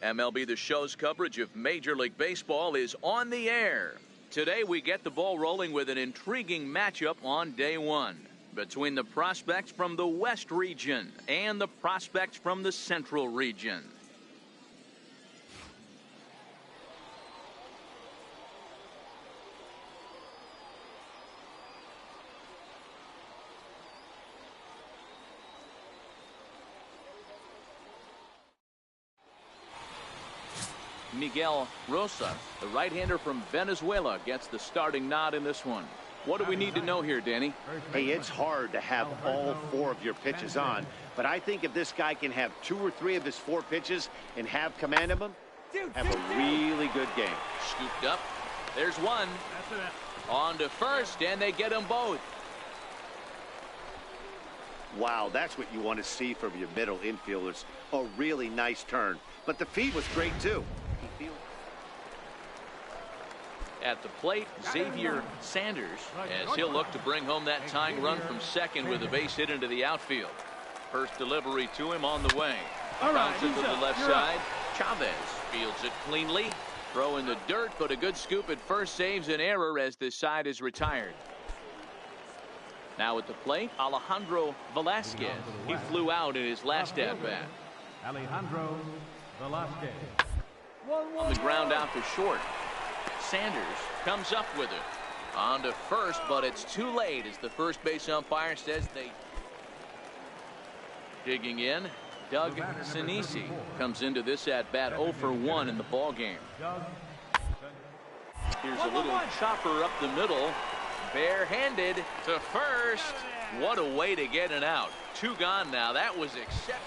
MLB The Show's coverage of Major League Baseball is on the air. Today we get the ball rolling with an intriguing matchup on day one between the prospects from the West region and the prospects from the Central region. Miguel Rosa, the right-hander from Venezuela, gets the starting nod in this one. What do we need to know here, Danny? Hey, it's hard to have all four of your pitches on, but I think if this guy can have 2 or 3 of his 4 pitches and have command of them, have a really good game. Scooped up. There's one. On to first, and they get them both. Wow, that's what you want to see from your middle infielders. A really nice turn. But the feed was great, too. At the plate, Xavier Sanders, as he'll look to bring home that tying run from second with a base hit into the outfield. First delivery to him on the way. Bounces it to the left side. Chavez fields it cleanly. Throw in the dirt, but a good scoop at first saves an error as this side is retired. Now at the plate, Alejandro Velasquez. He flew out in his last at-bat. Alejandro Velasquez. On the ground out to short. Sanders comes up with it. On to first, but it's too late as the first base umpire says they... Digging in, Doug Sinisi comes into this at-bat 0 for 1 in the ballgame. Here's a little chopper up the middle. Barehanded to first. What a way to get it out. 2 gone now. That was exceptional.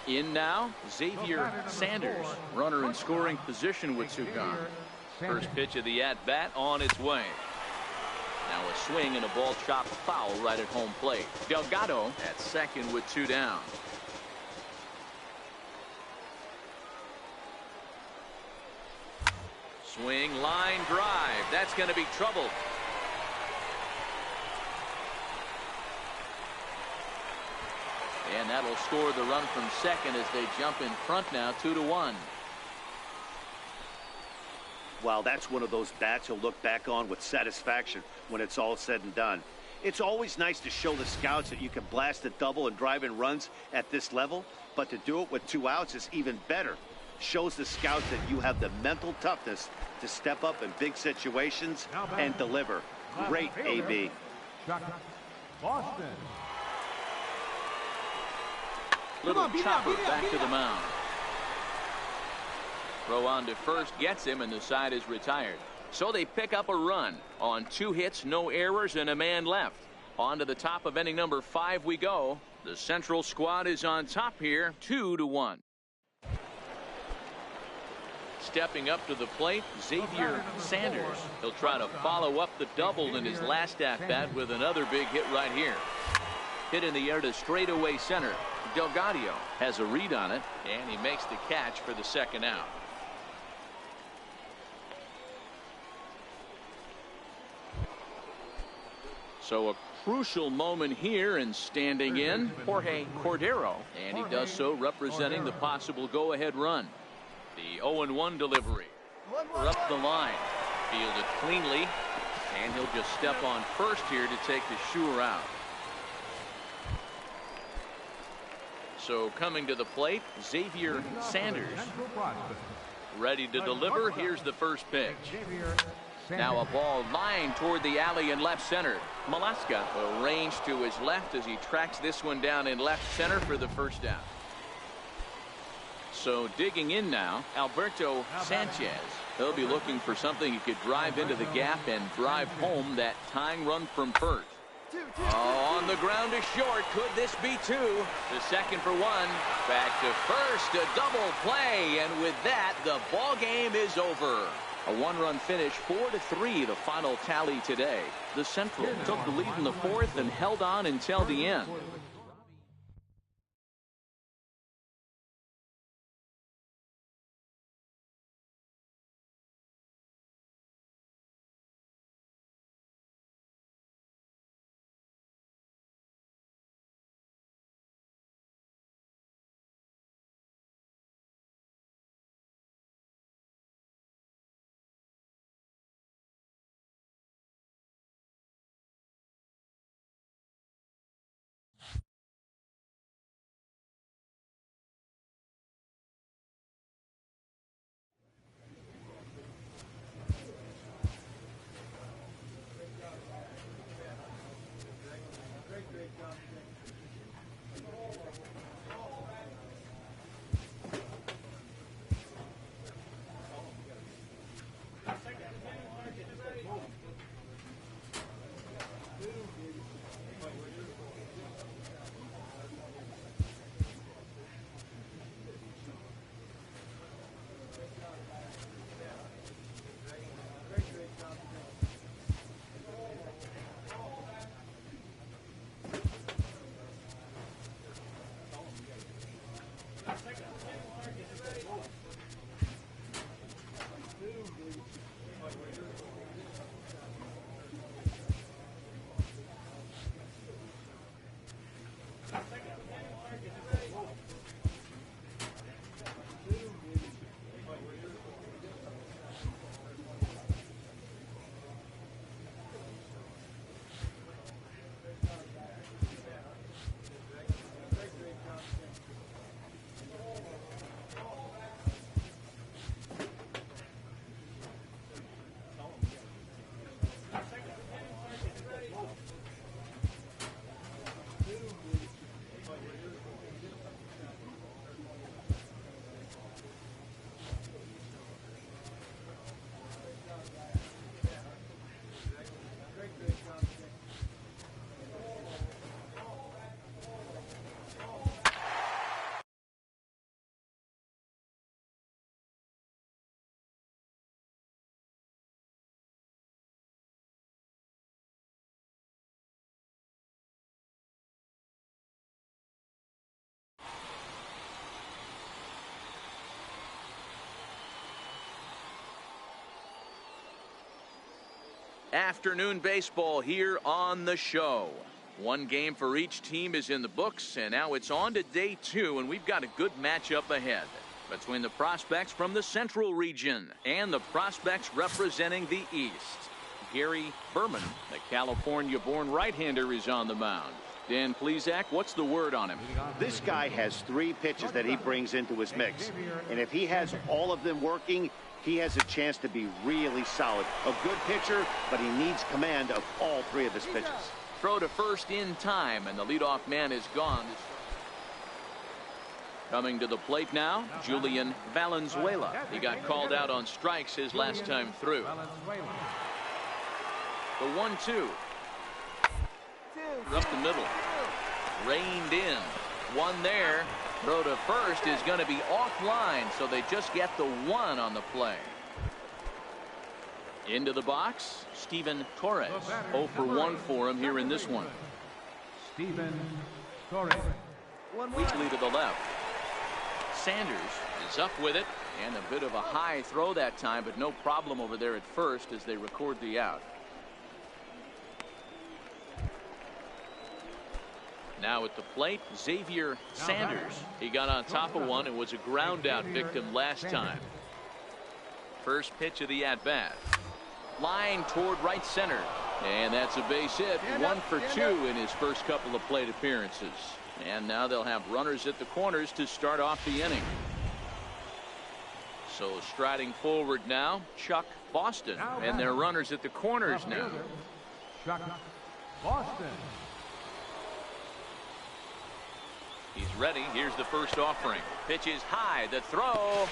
In now, Xavier Sanders. Runner in scoring position with 2 gone. First pitch of the at-bat on its way. Now a swing and a ball chopped foul right at home plate. Delgado at second with 2 down. Swing, line drive. That's going to be trouble. And that'll score the run from second as they jump in front now 2-1. Wow, that's one of those bats you'll look back on with satisfaction when it's all said and done. It's always nice to show the scouts that you can blast a double and drive in runs at this level, but to do it with 2 outs is even better. Shows the scouts that you have the mental toughness to step up in big situations and deliver. Great AB. Boston. Little chopper back to the mound. Throw on to first gets him, and the side is retired. So they pick up a run on 2 hits, no errors, and a man left. On to the top of inning number 5 we go. The Central squad is on top here, 2-1. Stepping up to the plate, Xavier Sanders. He'll try to follow up the double in his last at-bat with another big hit right here. Hit in the air to straightaway center. Delgado has a read on it, and he makes the catch for the second out. So a crucial moment here, and standing in, Jorge Cordero, and he does so representing the possible go-ahead run. The 0-1 delivery. Up the line. Fielded cleanly, and he'll just step on first here to take the sure out. So coming to the plate, Xavier Sanders. Ready to deliver. Here's the first pitch. Now a ball lined toward the alley in left center. Malaska will range to his left as he tracks this one down in left center for the first out. So digging in now, Alberto Sanchez. He'll be looking for something he could drive into the gap and drive home that tying run from first. Oh, on the ground to short. Could this be 2? The second for 1. Back to first. A double play. And with that, the ball game is over. A 1-run finish, 4-3, the final tally today. The Central took the lead in the 4th and held on until the end. Afternoon baseball here on the show. One game for each team is in the books, and now it's on to day 2, and we've got a good matchup ahead between the prospects from the Central region and the prospects representing the East. Gary Berman, the California-born right-hander, is on the mound. Dan Plesac, what's the word on him? This guy has 3 pitches that he brings into his mix, and if he has all of them working, he has a chance to be really solid. A good pitcher, but he needs command of all 3 of his pitches. Throw to first in time, and the leadoff man is gone. Coming to the plate now, Julian Valenzuela. He got called out on strikes his last time through. The 1-2. Up the middle. Reined in. One there. Throw to first is going to be offline, so they just get the 1 on the play. Into the box, Steven Torres. 0 for 1 for him here in this one. Steven Torres. Weakly to the left. Sanders is up with it, and a bit of a high throw that time, but no problem over there at first as they record the out. Now at the plate, Xavier Sanders. He got on top of one and was a ground out victim last time. First pitch of the at-bat. Line toward right center. And that's a base hit. 1 for 2 in his first couple of plate appearances. And now they'll have runners at the corners to start off the inning. So striding forward now, Chuck Boston. And their runners at the corners now. Chuck Boston. He's ready. Here's the first offering. Pitch is high. The throw.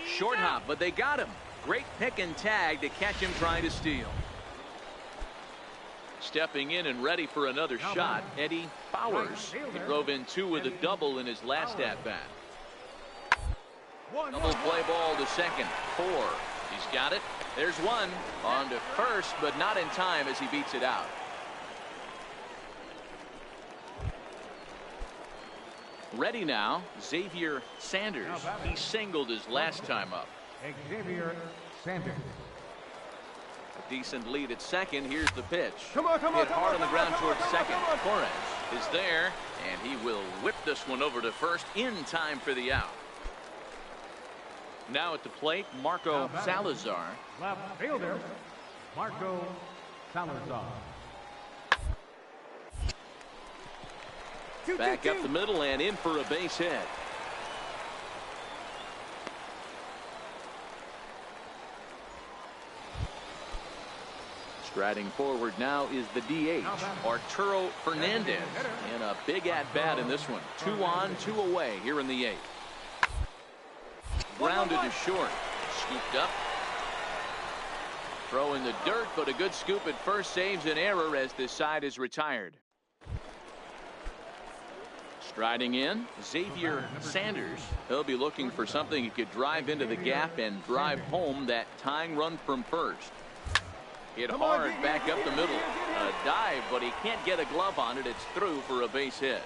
Short hop, but they got him. Great pick and tag to catch him trying to steal. Stepping in and ready for another shot, Eddie Bowers. He drove in 2 with a double in his last at-bat. Double play ball to second. 4. He's got it. There's 1. On to first, but not in time as he beats it out. Ready now, Xavier Sanders. He singled his last time up. Xavier Sanders. A decent lead at second. Here's the pitch. Hit hard on the ground towards second. Torres is there, and he will whip this one over to first in time for the out. Now at the plate, Marco Salazar. Left fielder, Marco Salazar. Back up the middle and in for a base hit. Striding forward now is the DH, Arturo Fernandez, and a big at-bat in this one. 2 on, 2 away here in the 8th. Grounded to short. Scooped up. Throw in the dirt, but a good scoop at first saves an error as this side is retired. Striding in, Xavier Sanders. He'll be looking for something he could drive into the gap and drive home that tying run from first. Hit hard back up the middle. A dive, but he can't get a glove on it. It's through for a base hit.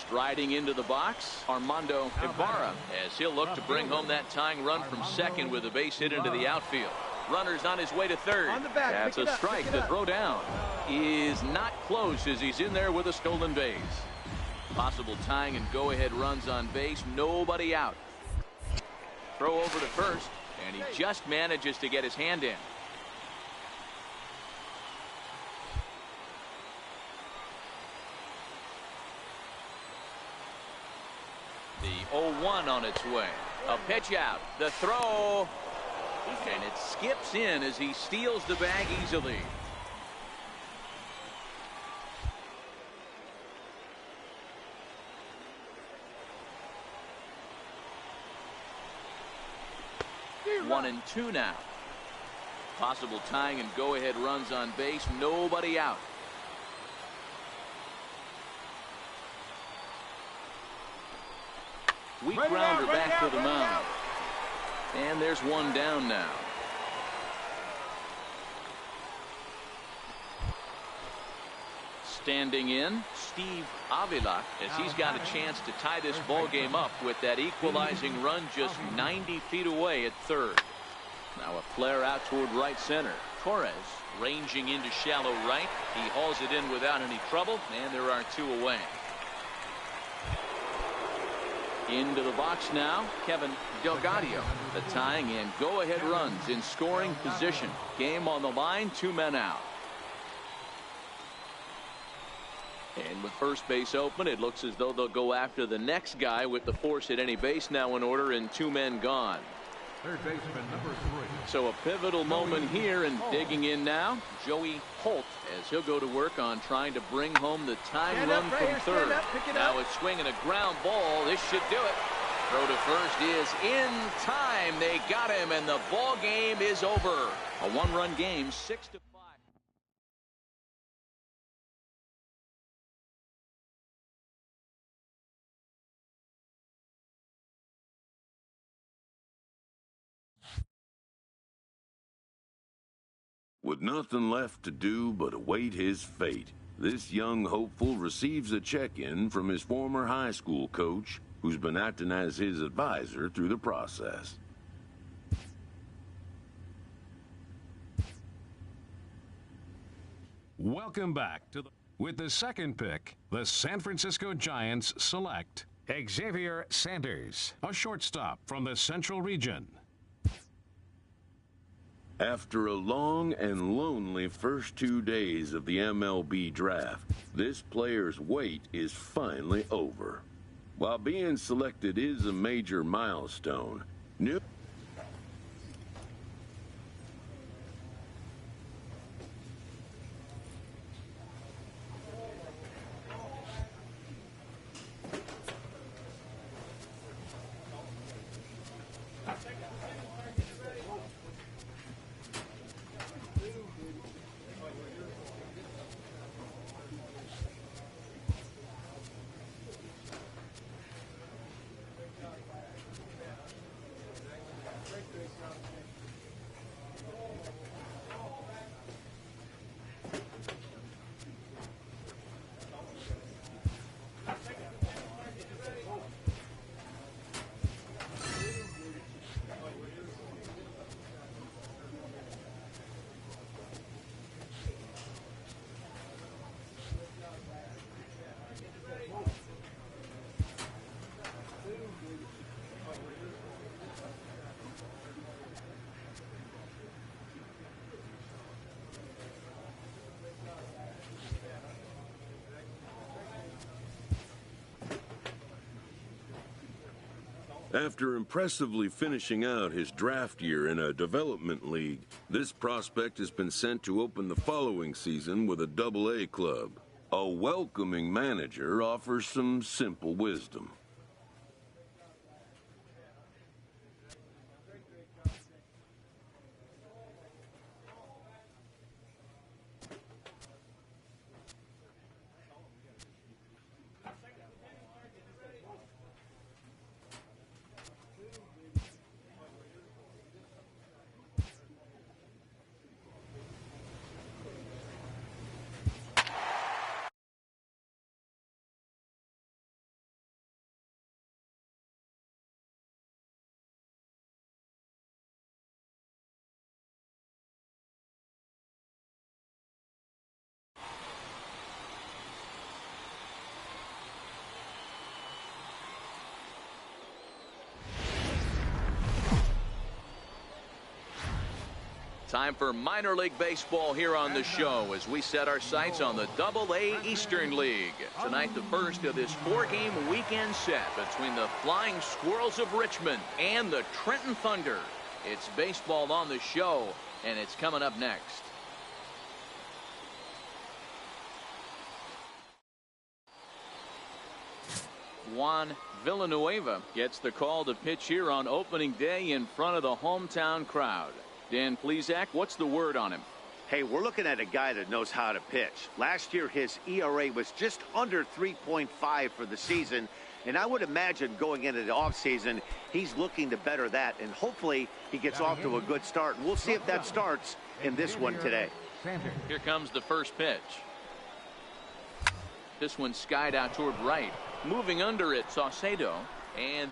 Striding into the box, Armando Ibarra, as he'll look to bring home that tying run from second with a base hit into the outfield. Runner's on his way to third. That's a strike. The throw down is not close as he's in there with a stolen base. Possible tying and go-ahead runs on base. Nobody out. Throw over to first, and he just manages to get his hand in. The 0-1 on its way. A pitch out. The throw. And it skips in as he steals the bag easily. One and 2 now. Possible tying and go-ahead runs on base. Nobody out. Weak grounder back to the mound. And there's one down now. Standing in, Steve Avila, as he's got a chance to tie this ball game up with that equalizing run just 90 feet away at third. Now a flare out toward right center. Torres ranging into shallow right. He hauls it in without any trouble, and there are two away. Into the box now, Kevin Delgadio. The tying and go-ahead runs in scoring position. Game on the line, 2 men out. And with first base open, it looks as though they'll go after the next guy with the force at any base now in order and 2 men gone. Third baseman number 3. So a pivotal moment here, and digging in now, Joey Holt, as he'll go to work on trying to bring home the tying run from third. Now it's swinging a ground ball. This should do it. Throw to first is in time. They got him, and the ball game is over. A 1-run game, 6-5. With nothing left to do but await his fate, this young hopeful receives a check-in from his former high school coach, who's been acting as his advisor through the process. Welcome back to with the second pick, the San Francisco Giants select Xavier Sanders, a shortstop from the Central Region. After a long and lonely first 2 days of the MLB draft, this player's wait is finally over. While being selected is a major milestone, after impressively finishing out his draft year in a development league, this prospect has been sent to open the following season with a Double-A club. A welcoming manager offers some simple wisdom. Time for minor league baseball here on the show as we set our sights on the Double-A Eastern League. Tonight, the first of this 4-game weekend set between the Flying Squirrels of Richmond and the Trenton Thunder. It's baseball on the show, and it's coming up next. Juan Villanueva gets the call to pitch here on opening day in front of the hometown crowd. Dan Plesac, what's the word on him? Hey, we're looking at a guy that knows how to pitch. Last year, his ERA was just under 3.5 for the season, and I would imagine going into the offseason, he's looking to better that, and hopefully he gets off to a good start. And we'll see if that starts in this one today. Here comes the first pitch. This one skied out toward right. Moving under it, Saucedo. And